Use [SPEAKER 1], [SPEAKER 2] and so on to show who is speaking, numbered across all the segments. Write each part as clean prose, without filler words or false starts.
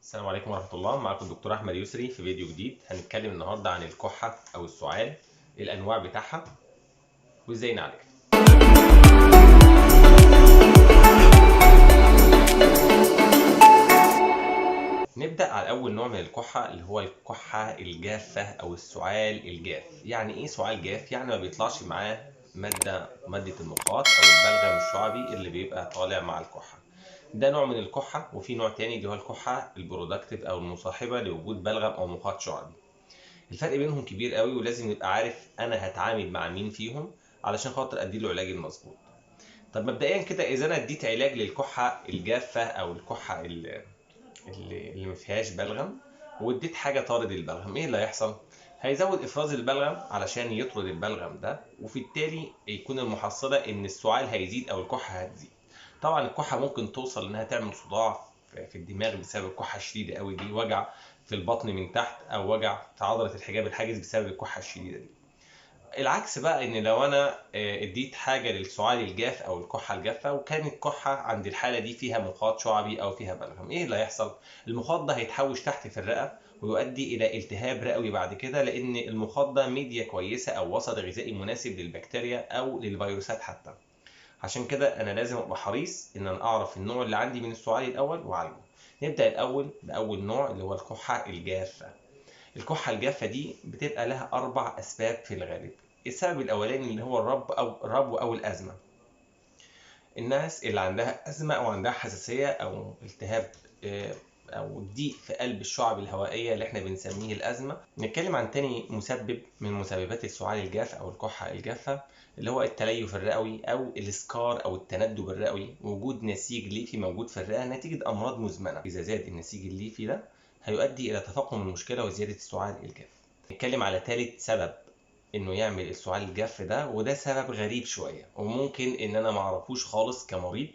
[SPEAKER 1] السلام عليكم ورحمة الله. معكم الدكتور أحمد يسري في فيديو جديد. هنتكلم النهاردة عن الكحة أو السعال، الأنواع بتاعها وإزاي نعالجها. نبدأ على أول نوع من الكحة اللي هو الكحة الجافة أو السعال الجاف. يعني إيه سعال جاف؟ يعني ما بيطلعش معاه مادة النقاط أو البلغم الشعبي اللي بيبقى طالع مع الكحة. ده نوع من الكحة. وفي نوع تاني اللي هو الكحة البرودكتيف أو المصاحبة لوجود بلغم أو نقاط شعبي. الفرق بينهم كبير قوي، ولازم نبقى عارف انا هتعامل مع مين فيهم علشان خاطر اديله علاج المظبوط. طب مبدئيا كده، اذا انا اديت علاج للكحه الجافه او الكحه اللي ما فيهاش بلغم، واديت حاجه طارد البلغم، ايه اللي هيحصل؟ هيزود افراز البلغم علشان يطرد البلغم ده، وفي التالي يكون المحصله ان السعال هيزيد او الكحه هتزيد. طبعا الكحه ممكن توصل انها تعمل صداع في الدماغ بسبب الكحه الشديده قوي دي، وجع في البطن من تحت، او وجع في عضله الحجاب الحاجز بسبب الكحه الشديده دي. العكس بقى، ان لو انا اديت حاجه للسعال الجاف او الكحه الجافه، وكانت الكحه عند الحاله دي فيها مخاط شعبي او فيها بلغم، ايه اللي هيحصل؟ المخاط ده هيتحوش تحت في الرئه ويؤدي الى التهاب رئوي بعد كده، لان المخاط ده ميديا كويسه او وسط غذائي مناسب للبكتيريا او للفيروسات حتى. عشان كده انا لازم ابقى حريص ان انا اعرف النوع اللي عندي من السعال الاول واعالجه. نبدا الاول باول نوع اللي هو الكحه الجافه. الكحة الجافة دي بتبقى لها 4 أسباب في الغالب. السبب الأولاني اللي هو الربو أو الأزمة. الناس اللي عندها أزمة أو عندها حساسية أو التهاب أو ضيق في قلب الشعب الهوائية اللي احنا بنسميه الأزمة. نتكلم عن تاني مسبب من مسببات السعال الجاف أو الكحة الجافة، اللي هو التليف الرئوي أو الإسكار أو التندب الرئوي. وجود نسيج ليفي موجود في الرئة نتيجة أمراض مزمنة. إذا زاد النسيج الليفي ده هيؤدي إلى تفاقم المشكلة وزيادة السعال الجاف. نتكلم على ثالث سبب انه يعمل السعال الجاف ده، وده سبب غريب شويه وممكن ان انا معرفوش خالص كمريض،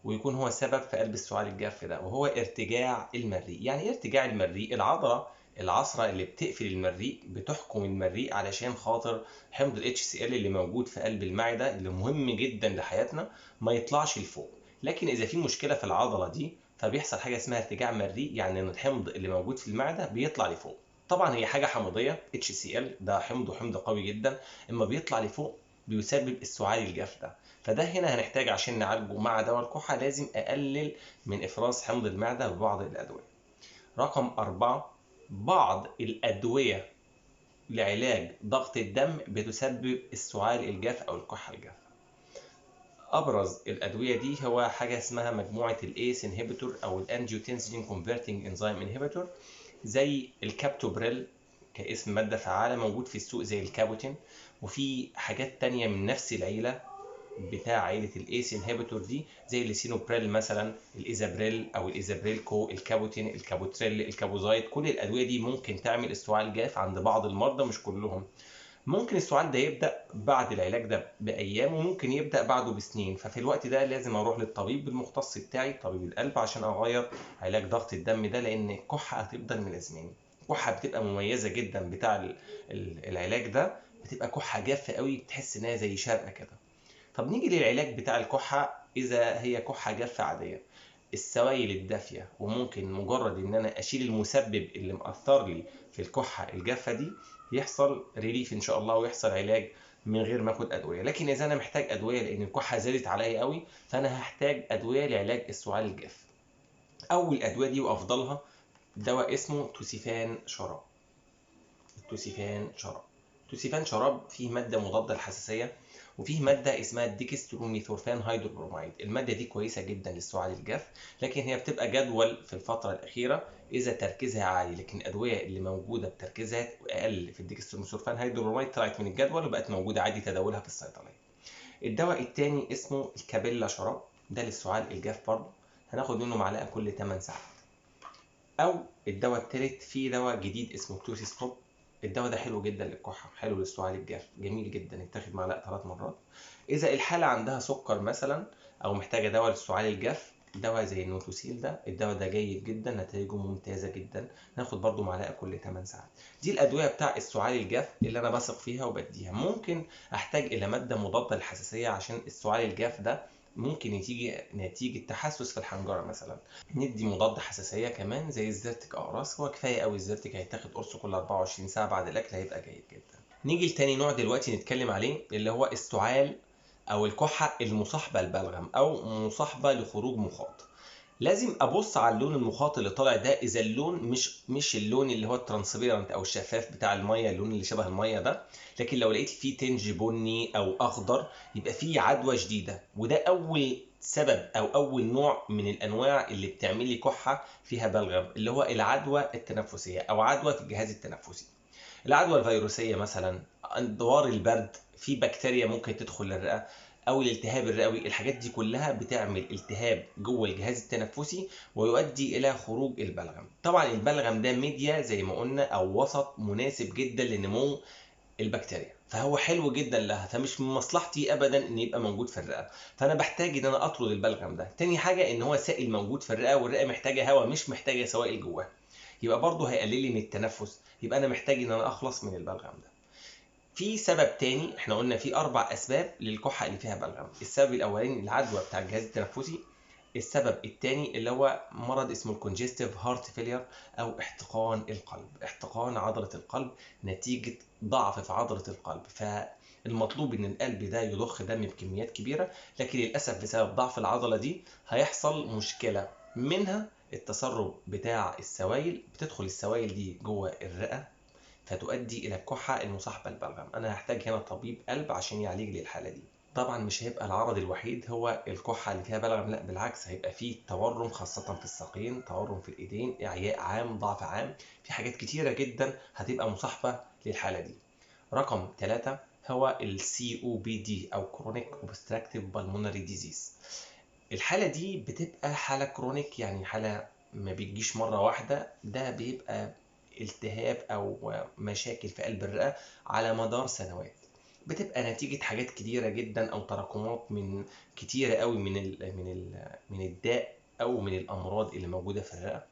[SPEAKER 1] ويكون هو سبب في قلب السعال الجاف ده، وهو ارتجاع المريء. يعني ايه ارتجاع المريء؟ العضله العصره اللي بتقفل المريء بتحكم المريء علشان خاطر حمض ال HCl اللي موجود في قلب المعده اللي مهم جدا لحياتنا ما يطلعش لفوق. لكن اذا في مشكله في العضله دي فبيحصل حاجه اسمها ارتجاع مريء، يعني ان الحمض اللي موجود في المعده بيطلع لفوق. طبعا هي حاجه حمضيه، HCl ده حمض قوي جدا، اما بيطلع لفوق بيسبب السعال الجاف ده. فده هنا هنحتاج عشان نعالجه مع دواء الكحة لازم أقلل من إفراز حمض المعدة ببعض الأدوية. رقم 4، بعض الأدوية لعلاج ضغط الدم بتسبب السعال الجاف أو الكحة الجافة. أبرز الأدوية دي هو حاجة اسمها مجموعة الACE inhibitor أو الانجيوتنسين converting enzyme inhibitor، زي الكابتوبريل كاسم مادة فعالة موجود في السوق زي الكابوتين. وفي حاجات تانية من نفس العيلة بتاع عيلة الايس انهبيتور دي زي الليسينوبريل مثلا، الايزابريل او الايزابريلكو، الكابوتين، الكابوتريل، الكابوزايد. كل الادويه دي ممكن تعمل استعال جاف عند بعض المرضى، مش كلهم. ممكن السعال ده يبدا بعد العلاج ده بايام، وممكن يبدا بعده بسنين. ففي الوقت ده لازم اروح للطبيب المختص بتاعي طبيب القلب عشان اغير علاج ضغط الدم ده، لان الكحه هتفضل ملازماني. الكحه بتبقى مميزه جدا بتاع العلاج ده، بتبقى كحه جافه قوي، بتحس انها زي شرقه كده. طب نيجي للعلاج بتاع الكحة. إذا هي كحة جافة عادية، السوائل الدافية، وممكن مجرد إن أنا أشيل المسبب اللي مأثر لي في الكحة الجافة دي يحصل ريليف إن شاء الله، ويحصل علاج من غير ما اخد ادويه. لكن اذا انا محتاج ادويه لان الكحه زادت عليا قوي، فانا هحتاج ادويه لعلاج السعال الجاف. اول ادويه دي وافضلها دواء اسمه توسيفان شراب. توسيفان شراب فيه ماده مضاده للحساسيه، وفيه ماده اسمها الديكستروميثورفان هيدروبروميد. الماده دي كويسه جدا للسعال الجاف، لكن هي بتبقى جدول في الفتره الاخيره اذا تركيزها عالي. لكن الادويه اللي موجوده بتركيزها اقل في الديكستروميثورفان هيدروبروميد طلعت من الجدول وبقت موجوده عادي تداولها في الصيدليه. الدواء الثاني اسمه الكابيلا شراب، ده للسعال الجاف برضه، هناخد منه معلقه كل 8 ساعات. او الدواء الثالث فيه دواء جديد اسمه توسي ستوب. الدواء ده حلو جدا للكحه، حلو للسعال الجاف، جميل جدا، يتاخد معلقه 3 مرات. اذا الحاله عندها سكر مثلا او محتاجه دواء للسعال الجاف، دواء زي النوتوسيل ده، الدواء ده جيد جدا، نتائجه ممتازه جدا، ناخد برضو معلقه كل 8 ساعات. دي الادويه بتاع السعال الجاف اللي انا بثق فيها وبديها. ممكن احتاج الى ماده مضاده للحساسيه عشان السعال الجاف ده ممكن يجي نتيجة تحسس في الحنجرة مثلا. ندي مضاد حساسية كمان زي الزرتك أقراص، هو كفاية أوي الزرتك، هيتاخد قرص كل 24 ساعة بعد الأكل، هيبقى جيد جدا. نيجي لتاني نوع دلوقتي نتكلم عليه، اللي هو السعال أو الكحة المصاحبة للبلغم أو مصاحبة لخروج مخاط. لازم ابص على اللون المخاط اللي طالع ده، اذا اللون مش اللون اللي هو الترانسبيرنت او الشفاف بتاع الميه، اللون اللي شبه الميه ده، لكن لو لقيت فيه تنج بني او اخضر يبقى فيه عدوى شديده، وده اول سبب او اول نوع من الانواع اللي بتعمل لي كحه فيها بلغم، اللي هو العدوى التنفسيه او عدوى في الجهاز التنفسي. العدوى الفيروسيه مثلا، دوار البرد، في بكتيريا ممكن تدخل للرئه، او الالتهاب الرئوي، الحاجات دي كلها بتعمل التهاب جوه الجهاز التنفسي ويؤدي الى خروج البلغم. طبعا البلغم ده ميديا زي ما قلنا او وسط مناسب جدا لنمو البكتيريا، فهو حلو جدا لها، فمش من مصلحتي ابدا ان يبقى موجود في الرئه، فانا بحتاج ان انا اطرد البلغم ده. تاني حاجه ان هو سائل موجود في الرئه، والرئه محتاجه هواء مش محتاجه سوائل جواها، يبقى برضه هيقلل لي من التنفس، يبقى انا محتاج ان انا اخلص من البلغم ده. في سبب تاني، احنا قلنا في 4 اسباب للكحه اللي فيها بلغم. السبب الاولاني العدوى بتاع الجهاز التنفسي. السبب الثاني اللي هو مرض اسمه الكونجستيف هارت فيلير او احتقان القلب، احتقان عضله القلب نتيجه ضعف في عضله القلب، فالمطلوب ان القلب ده يضخ دم بكميات كبيره، لكن للاسف بسبب ضعف العضله دي هيحصل مشكله، منها التسرب بتاع السوائل، بتدخل السوائل دي جوه الرئه فتؤدي الى الكحه المصاحبه للبلغم. انا هحتاج هنا طبيب قلب عشان يعالج لي الحاله دي. طبعا مش هيبقى العرض الوحيد هو الكحه اللي فيها بلغم، لا بالعكس، هيبقى فيه تورم خاصه في الساقين، تورم في الايدين، اعياء عام، ضعف عام، في حاجات كتيره جدا هتبقى مصاحبه للحاله دي. رقم 3 هو ال COPD او Chronic Obstructive Pulmonary Disease. الحالة دي بتبقى حالة كرونيك، يعني حالة ما بتجيش مرة واحدة، ده بيبقى التهاب أو مشاكل في قلب الرئة على مدار سنوات، بتبقى نتيجة حاجات كتيرة جدا أو تراكمات من كتيرة قوي من الداء أو من الأمراض اللي موجودة في الرئة.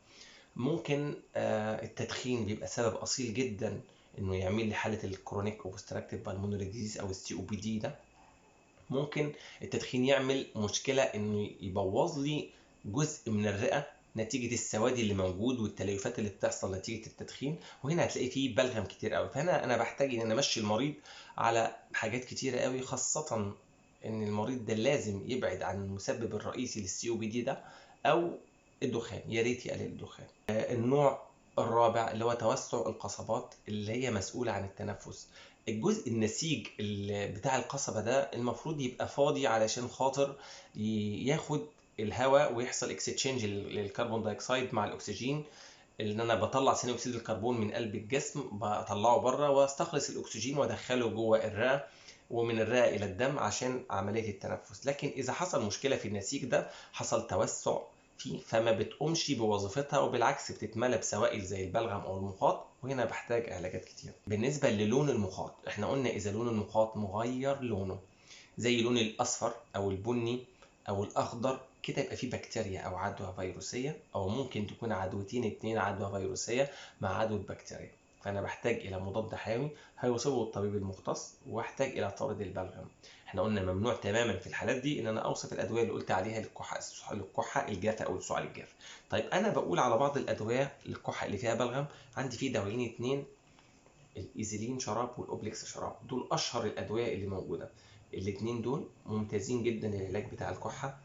[SPEAKER 1] ممكن التدخين بيبقى سبب أصيل جدا إنه يعمل لي حالة الكرونيك أوبستراكتيف بالمونري ديزيز أو السي او بي دي ده. ممكن التدخين يعمل مشكلة انه يبوظ لي جزء من الرئة نتيجة السواد اللي موجود والتليفات اللي بتحصل نتيجة التدخين، وهنا هتلاقي فيه بلغم كتير قوي. فهنا انا بحتاج ان انا امشي المريض على حاجات كتيرة قوي، خاصة ان المريض ده لازم يبعد عن المسبب الرئيسي للسي او بي دي ده او الدخان، يا ريت يقلل الدخان. النوع الرابع اللي هو توسع القصبات اللي هي مسؤولة عن التنفس. الجزء النسيج بتاع القصبة ده المفروض يبقى فاضي علشان خاطر ياخد الهواء ويحصل اكستشينج للكربون دايوكسيد مع الاكسجين، اللي انا بطلع ثاني اكسيد الكربون من قلب الجسم بطلعه بره واستخلص الاكسجين وادخله جوه الرئه، ومن الرئه الى الدم عشان عمليه التنفس. لكن اذا حصل مشكله في النسيج ده، حصل توسع فيه، فما بتقومش بوظيفتها وبالعكس بتتملى بسوائل زي البلغم او المخاط، وهنا بحتاج علاجات كتير. بالنسبه للون المخاط، احنا قلنا اذا لون المخاط مغير لونه زي لون الاصفر او البني او الاخضر كده، يبقى فيه بكتيريا او عدوى فيروسيه، او ممكن تكون عدوتين اتنين، عدوى فيروسيه مع عدوى بكتيريا، فانا بحتاج الى مضاد حيوي هيوصفه الطبيب المختص، واحتاج الى طارد البلغم. احنا قلنا ممنوع تماما في الحالات دي ان انا اوصف الادويه اللي قلت عليها للكحه الجافه او السعال الجاف. طيب انا بقول على بعض الادويه للكحه اللي فيها بلغم، عندي فيه دوايين اتنين، الايزيلين شراب والاوبليكس شراب، دول اشهر الادويه اللي موجوده. الاتنين دول ممتازين جدا للعلاج بتاع الكحه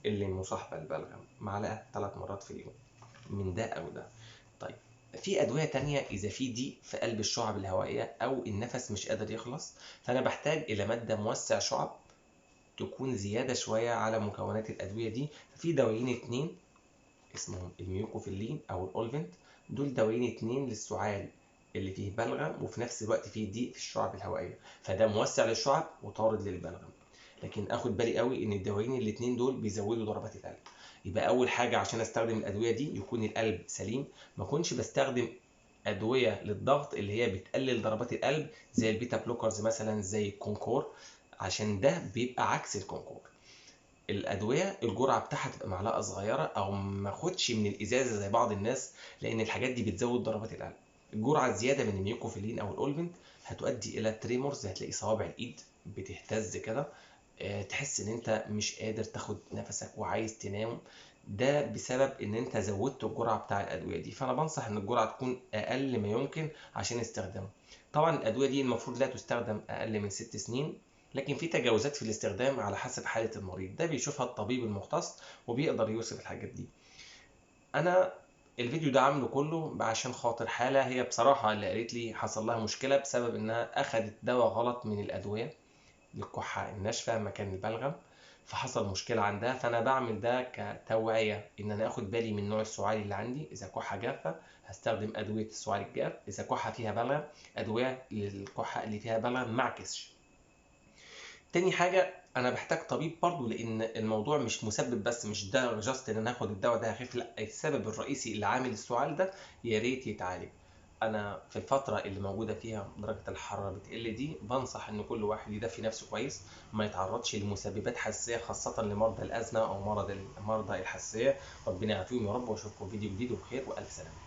[SPEAKER 1] اللي مصاحبه للبلغم، معلقه 3 مرات في اليوم من ده او ده. طيب في ادويه تانية اذا في ضيق في قلب الشعب الهوائيه او النفس مش قادر يخلص، فانا بحتاج الى ماده موسع شعب تكون زياده شويه على مكونات الادويه دي. في دوايين اتنين اسمهم الميوكوفيلين او الاولفنت، دول دوايين اتنين للسعال اللي فيه بلغم وفي نفس الوقت فيه ضيق في الشعب الهوائيه، فده موسع للشعب وطارد للبلغم. لكن اخد بالي قوي ان الدوايين الاتنين دول بيزودوا ضربات القلب، يبقى اول حاجه عشان استخدم الادويه دي يكون القلب سليم، ما اكونش بستخدم ادويه للضغط اللي هي بتقلل ضربات القلب زي البيتا بلوكرز مثلا زي الكونكور، عشان ده بيبقى عكس الكونكور. الادويه الجرعه بتاعها تبقى معلقه صغيره، او ما اخدش من الازازه زي بعض الناس، لان الحاجات دي بتزود ضربات القلب. الجرعه الزياده من الميوكوفيلين او الاولفنت هتؤدي الى تريمورز، هتلاقي صوابع الايد بتهتز كده، تحس ان انت مش قادر تاخد نفسك وعايز تنام. ده بسبب ان انت زودت الجرعه بتاع الادويه دي، فانا بنصح ان الجرعه تكون اقل ما يمكن عشان استخدامها. طبعا الادويه دي المفروض لا تستخدم اقل من 6 سنين، لكن في تجاوزات في الاستخدام على حسب حاله المريض، ده بيشوفها الطبيب المختص وبيقدر يوصف الحاجات دي. انا الفيديو ده عامله كله عشان خاطر حاله هي بصراحه اللي قالت لي حصل لها مشكله بسبب انها اخذت دواء غلط من الادويه للكحة الناشفة مكان البلغم، فحصل مشكلة عندها. فأنا بعمل ده كتوعية إن أنا آخد بالي من نوع السعال اللي عندي. إذا كحة جافة هستخدم أدوية السعال الجاف، إذا كحة فيها بلغم أدوية للكحة اللي فيها بلغم مع كسش. تاني حاجة أنا بحتاج طبيب برضو، لأن الموضوع مش مسبب بس، مش ده جاست إن أنا آخد الدواء ده هخف، لأ، السبب الرئيسي اللي عامل السعال ده يا ريت يتعالج. انا في الفتره اللي موجوده فيها درجه الحراره بتقل دي بنصح ان كل واحد يدفي نفسه كويس، ما يتعرضش لمسببات حساسيه خاصه لمرضى الازمه او مرضى الحساسيه. ربنا يعافيهم يا رب، واشوفكم فيديو جديد وبخير والف سلامه.